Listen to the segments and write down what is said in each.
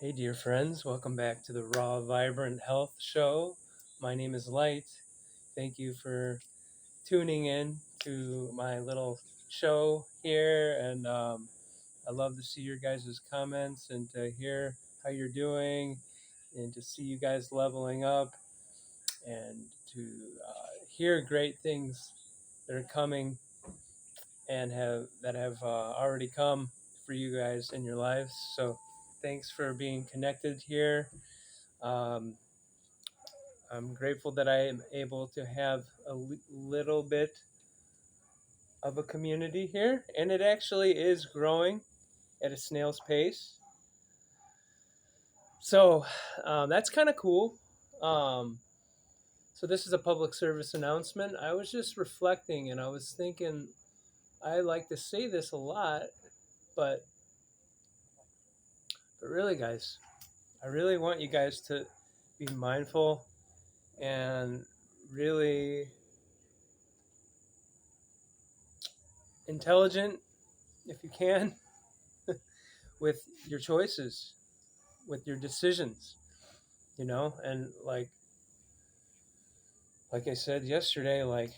Hey, dear friends, welcome back to the Raw Vibrant Health Show. My name is Light. Thank you for tuning in to my little show here. And I love to see your guys' comments and to hear how you're doing and to see you guys leveling up and to hear great things that are coming and have already come for you guys in your lives. So thanks for being connected here. Um, I'm grateful that I am able to have a little bit of a community here, and it actually is growing at a snail's pace. So that's kind of cool. Um, so this is a public service announcement. I was just reflecting, and I was thinking, I like to say this a lot, but really, guys, I really want you guys to be mindful and really intelligent, if you can, with your choices, with your decisions, and like I said yesterday, like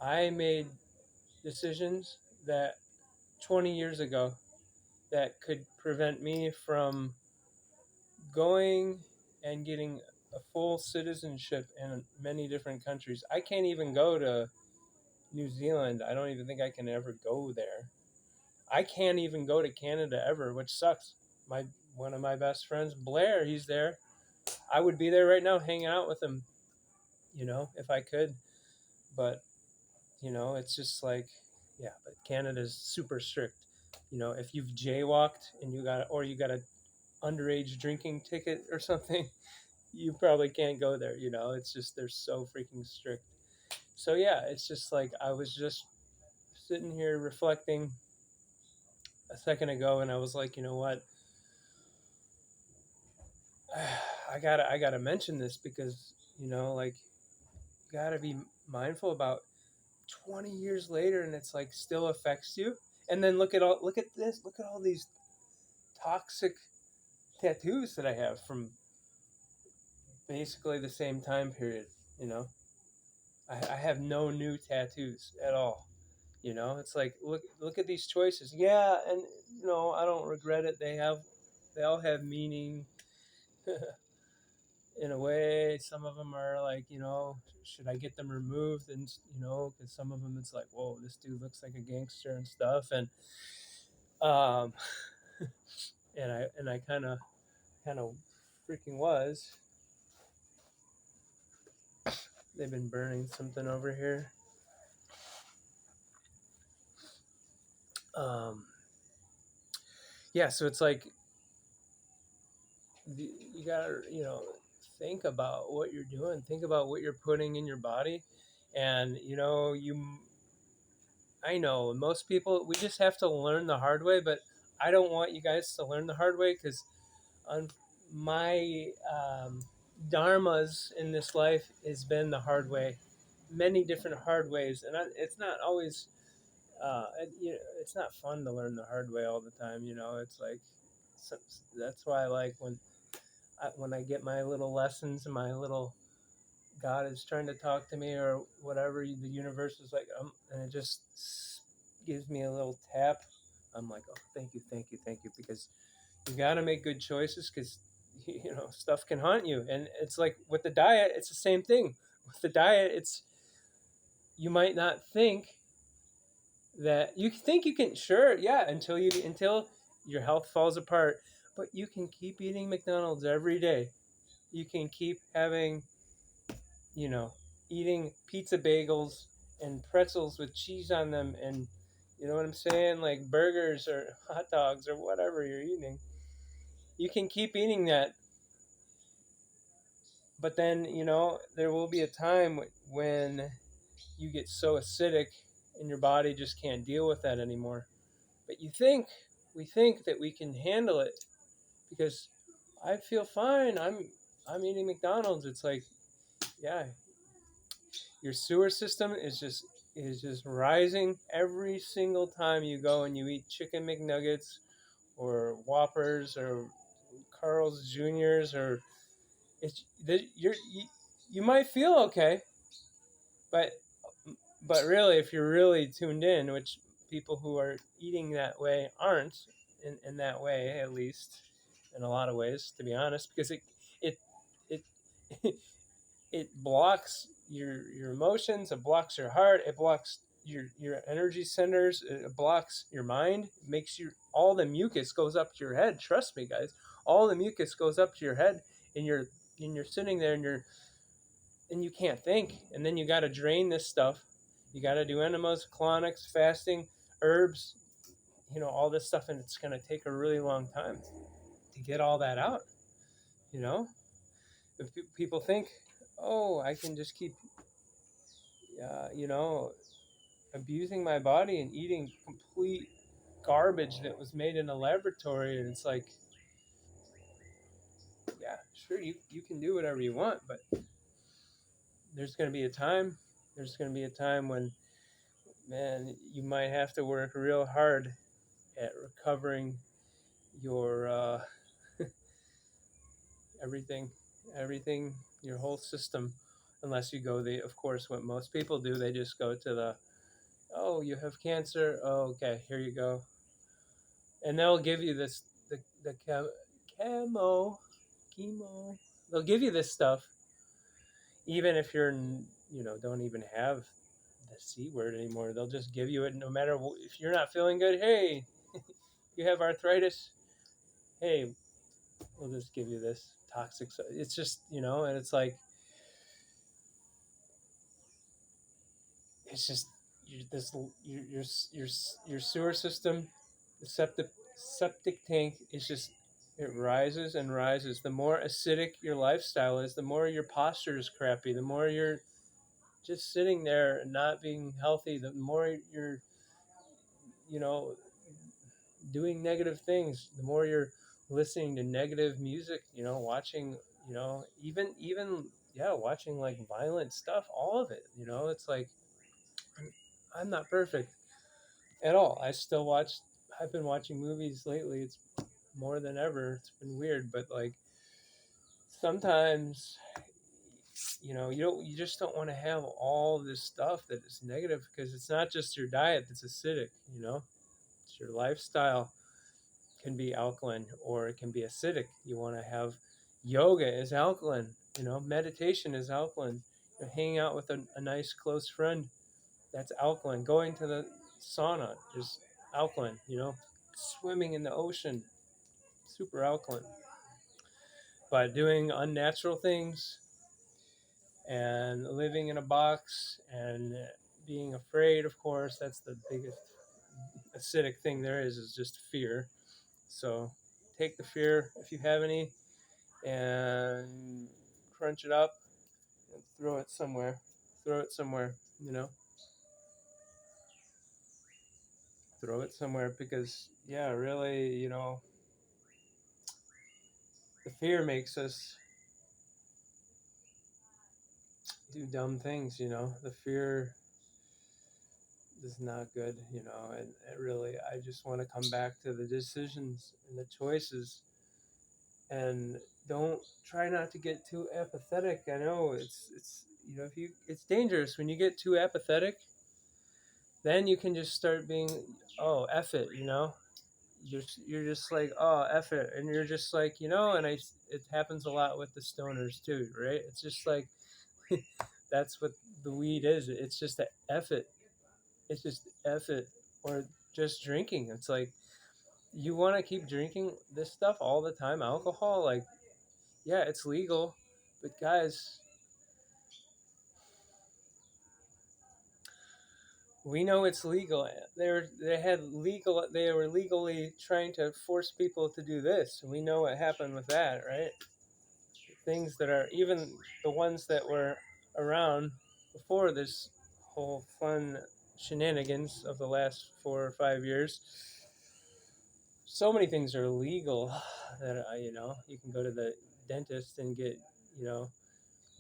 I made decisions that 20 years ago that could prevent me from going and getting a full citizenship in many different countries. I can't even go to New Zealand. I don't even think I can ever go there. I can't even go to Canada ever, which sucks. One of my best friends, Blair, he's there. I would be there right now hanging out with him, if I could. But, it's just like, yeah, but Canada's super strict. If you've jaywalked and you got a underage drinking ticket or something, you probably can't go there. It's just they're so freaking strict. So yeah, it's just like I was just sitting here reflecting a second ago, and I was like, you know what? I gotta mention this because like you gotta be mindful about 20 years later, and it's like still affects you. And then look at this, look at all these toxic tattoos that I have from basically the same time period. You know, I have no new tattoos at all. It's like look at these choices. Yeah, and I don't regret it. They all have meaning. In a way, some of them are like, should I get them removed? And because some of them it's like, whoa, this dude looks like a gangster and stuff. And um and I kind of freaking was. They've been burning something over here. um yeah, so it's like you gotta think about what you're doing, think about what you're putting in your body. And I know most people, we just have to learn the hard way, but I don't want you guys to learn the hard way because on my dharmas in this life has been the hard way, many different hard ways, and it's not always, it's not fun to learn the hard way all the time. It's like so, that's why I like when I get my little lessons and my little God is trying to talk to me or whatever, the universe is like, and it just gives me a little tap. I'm like, oh, thank you, thank you, thank you, because you got to make good choices because, stuff can haunt you. And it's like with the diet, it's the same thing. With the diet, you might not think that you think you can, sure, yeah, until your health falls apart, but you can keep eating McDonald's every day. You can keep having you know, eating pizza bagels and pretzels with cheese on them, and you know what I'm saying? Like burgers or hot dogs or whatever you're eating. You can keep eating that, but then, there will be a time when you get so acidic and your body just can't deal with that anymore. But we think that we can handle it because I feel fine. I'm eating McDonald's. It's like, yeah, your sewer system is just rising every single time you go and you eat chicken McNuggets or Whoppers or Carl's Juniors, or it's that you might feel okay, but really, if you're really tuned in, which people who are eating that way aren't, in that way at least, in a lot of ways, to be honest, because it it it blocks your emotions, it blocks your heart, it blocks your energy centers, it blocks your mind, it makes you, all the mucus goes up to your head. Trust me, guys, all the mucus goes up to your head, and you're sitting there, and you can't think, and then you got to drain this stuff. You got to do enemas, colonics, fasting, herbs, all this stuff, and it's going to take a really long time to get all that out. You know, if people think, oh, I can just keep, you know, abusing my body and eating complete garbage that was made in a laboratory, and it's like, yeah, sure, you can do whatever you want, but there's going to be a time. There's going to be a time when, man, you might have to work real hard at recovering your everything, everything, your whole system, unless you go of course, what most people do, they just go to oh, you have cancer, oh, okay, here you go, and they'll give you this, the chemo, chemo, they'll give you this stuff, even if you're, don't even have the C word anymore. They'll just give you it no matter if you're not feeling good. Hey, you have arthritis. Hey, we'll just give you this toxic. It's just, and it's like, it's just your sewer system, the septic tank is just, it rises and rises. The more acidic your lifestyle is, the more your posture is crappy. The more you're just sitting there and not being healthy, the more you're, you know, doing negative things, the more you're listening to negative music, watching, even yeah, watching like violent stuff, all of it, it's like, I'm not perfect at all. I've been watching movies lately. It's more than ever. It's been weird, but like sometimes, you just don't want to have all this stuff that is negative, because it's not just your diet that's acidic, it's your lifestyle. Can be alkaline or it can be acidic. You want to have yoga is alkaline, meditation is alkaline. Hanging out with a nice close friend, that's alkaline. Going to the sauna is alkaline, swimming in the ocean, super alkaline. But doing unnatural things and living in a box and being afraid, of course, that's the biggest acidic thing there is just fear. So take the fear, if you have any, and crunch it up and throw it somewhere. Throw it somewhere, throw it somewhere, because, yeah, really, the fear makes us do dumb things, the fear is not good, and it really, I just want to come back to the decisions and the choices, and don't try not to get too apathetic. I know it's if you, it's dangerous when you get too apathetic. Then you can just start being, oh, F it, you're just like, oh, F it, and you're just like, and it happens a lot with the stoners too, right? It's just like, that's what the weed is. It's just a F it. It's just F it, or just drinking. It's like, you want to keep drinking this stuff all the time, alcohol, like, yeah, it's legal, but guys, we know it's legal. They were legally trying to force people to do this. We know what happened with that, right? Things that are, even the ones that were around before this whole fun shenanigans of the last 4 or 5 years. So many things are legal that, you can go to the dentist and get,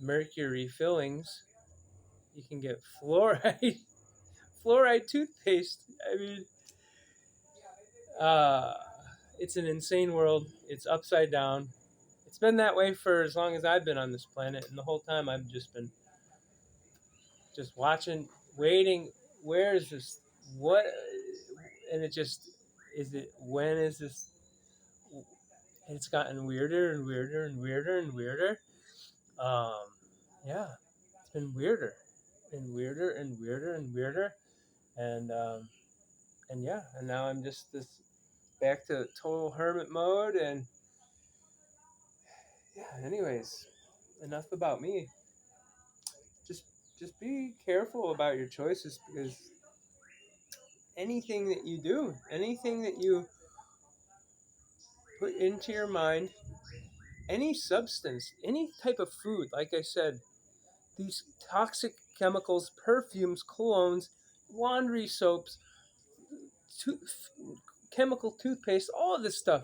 mercury fillings. You can get fluoride fluoride toothpaste. I mean, uh, it's an insane world. It's upside down. It's been that way for as long as I've been on this planet, and the whole time I've just been just watching, waiting. Where is this? What? And it just is it. When is this? And it's gotten weirder and weirder and weirder and weirder. Um, yeah, it's been weirder and weirder and weirder and weirder, and and yeah, and now I'm just this back to total hermit mode, and yeah. Anyways, enough about me. Just just be careful about your choices because anything that you do, anything that you put into your mind, any substance, any type of food, like I said, these toxic chemicals, perfumes, colognes, laundry soaps, tooth, chemical toothpaste, all of this stuff.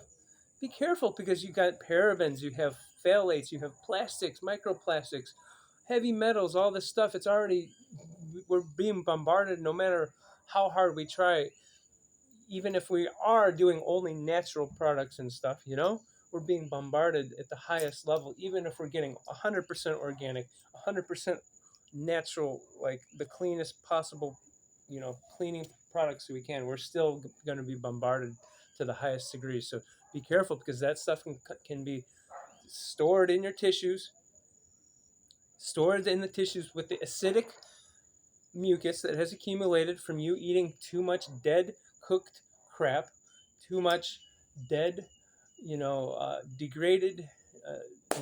Be careful because you got parabens, you have phthalates, you have plastics, microplastics, heavy metals, all this stuff. It's already, we're being bombarded no matter how hard we try, even if we are doing only natural products and stuff, we're being bombarded at the highest level, even if we're getting 100% organic, 100% natural, like the cleanest possible, cleaning products we can, we're still going to be bombarded to the highest degree. So be careful because that stuff can be stored in your tissues, stored in the tissues with the acidic mucus that has accumulated from you eating too much dead cooked crap, too much dead, degraded,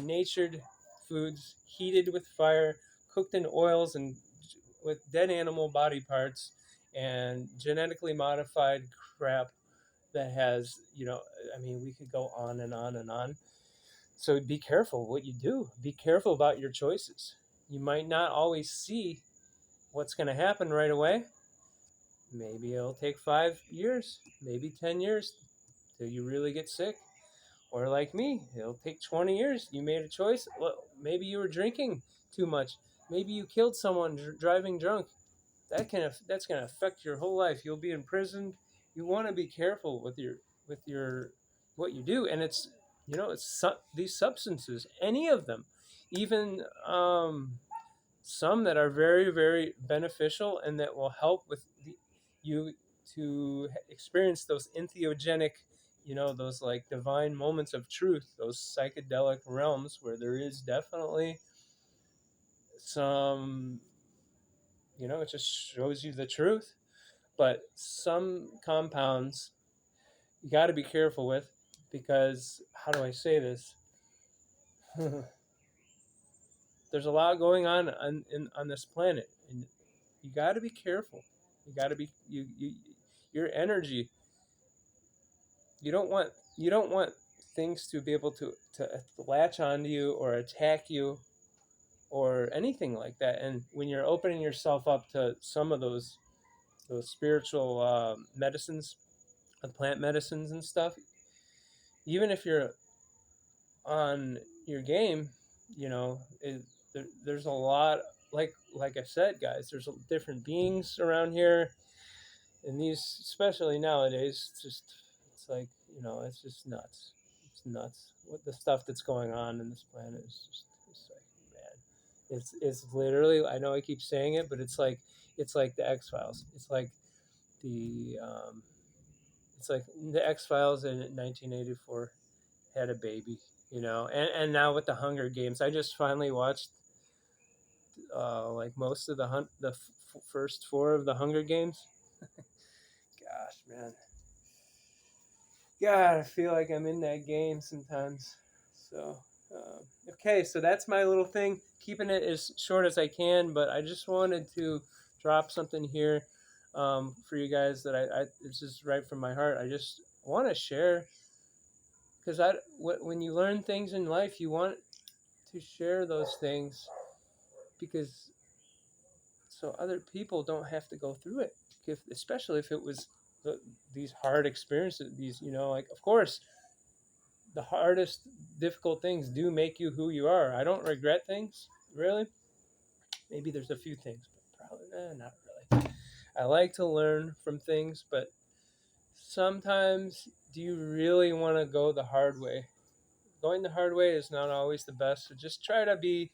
natured foods, heated with fire, cooked in oils and with dead animal body parts, and genetically modified crap that has, I mean, we could go on and on and on. So be careful what you do. Be careful about your choices. You might not always see what's going to happen right away. Maybe it'll take 5 years, maybe 10 years till you really get sick. Or like me, it'll take 20 years. You made a choice. Well, maybe you were drinking too much. Maybe you killed someone driving drunk. That's gonna affect your whole life. You'll be imprisoned. You want to be careful with your what you do, and these substances, any of them, even some that are very, very beneficial and that will help with you to experience those entheogenic, those like divine moments of truth, those psychedelic realms where there is definitely some, it just shows you the truth. But some compounds you got to be careful with because, how do I say this? There's a lot going on this planet, and you got to be careful. You got to be your energy. You don't want things to be able to latch onto you or attack you or anything like that. And when you're opening yourself up to some of those spiritual medicines, plant medicines and stuff, even if you're on your game, there's a lot, like I said, guys. There's different beings around here, and these, especially nowadays, it's like, it's just nuts. It's nuts. What the stuff that's going on in this planet is just, it's like, man, it's literally. I know I keep saying it, but it's like the X Files. It's like the X Files in 1984 had a baby, and now with the Hunger Games, I just finally watched like most of the first four of the Hunger Games. Gosh, man, God, I feel like I'm in that game sometimes. So, okay, so that's my little thing. Keeping it as short as I can, but I just wanted to drop something here for you guys that it's just right from my heart. I just want to share because when you learn things in life, you want to share those things because so other people don't have to go through it. Especially if it was these hard experiences, these, like, of course, the hardest, difficult things do make you who you are. I don't regret things, really. Maybe there's a few things, but probably not really. I like to learn from things, but sometimes do you really want to go the hard way? Going the hard way is not always the best. So just try to be,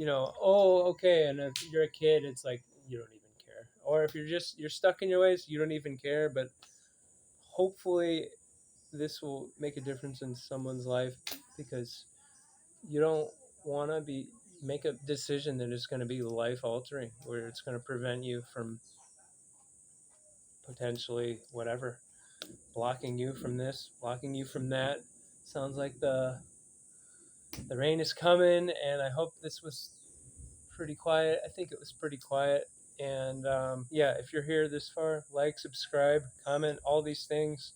oh, okay. And if you're a kid, it's like you don't even care. Or if you're stuck in your ways, you don't even care. But hopefully, this will make a difference in someone's life, because you don't want to be make a decision that is going to be life altering, where it's going to prevent you from potentially whatever, blocking you from this, blocking you from that. Sounds like the rain is coming, and I hope this was pretty quiet. I think it was pretty quiet. And yeah, if you're here this far, like, subscribe, comment, all these things.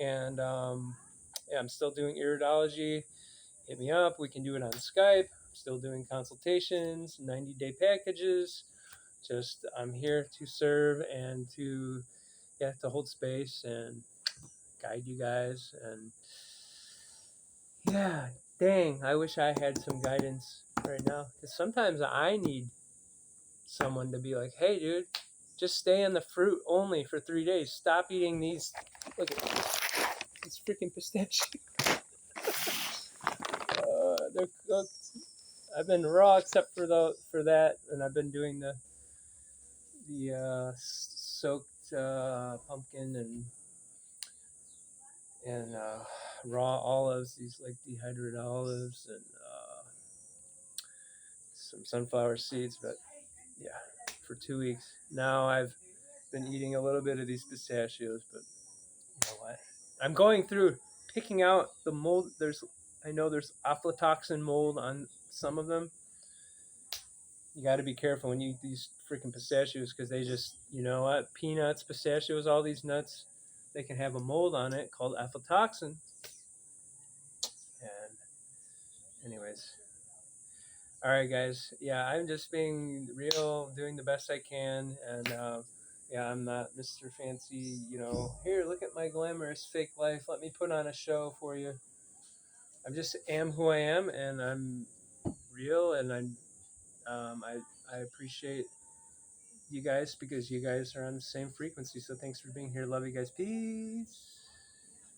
And yeah, I'm still doing iridology. Hit me up. We can do it on Skype. I'm still doing consultations, 90-day packages. Just I'm here to serve and to to hold space and guide you guys. And yeah, dang, I wish I had some guidance right now, because sometimes I need someone to be like, hey, dude, just stay on the fruit only for 3 days. Stop eating these. Look at these freaking pistachios. They're cooked. I've been raw except for that, and I've been doing the soaked pumpkin and raw olives. These like dehydrated olives and some sunflower seeds. But yeah, for 2 weeks now, I've been eating a little bit of these pistachios. But you know what? I'm going through picking out the mold. I know there's aflatoxin mold on some of them. You got to be careful when you eat these freaking pistachios, because they just, you know what, peanuts, pistachios, all these nuts, they can have a mold on it called aflatoxin. And anyways, all right, guys. Yeah, I'm just being real, doing the best I can, and yeah, I'm not Mr. Fancy. Here, look at my glamorous fake life. Let me put on a show for you. I just am who I am, and I'm real, and I appreciate you guys, because you guys are on the same frequency. So thanks for being here. Love you guys. Peace.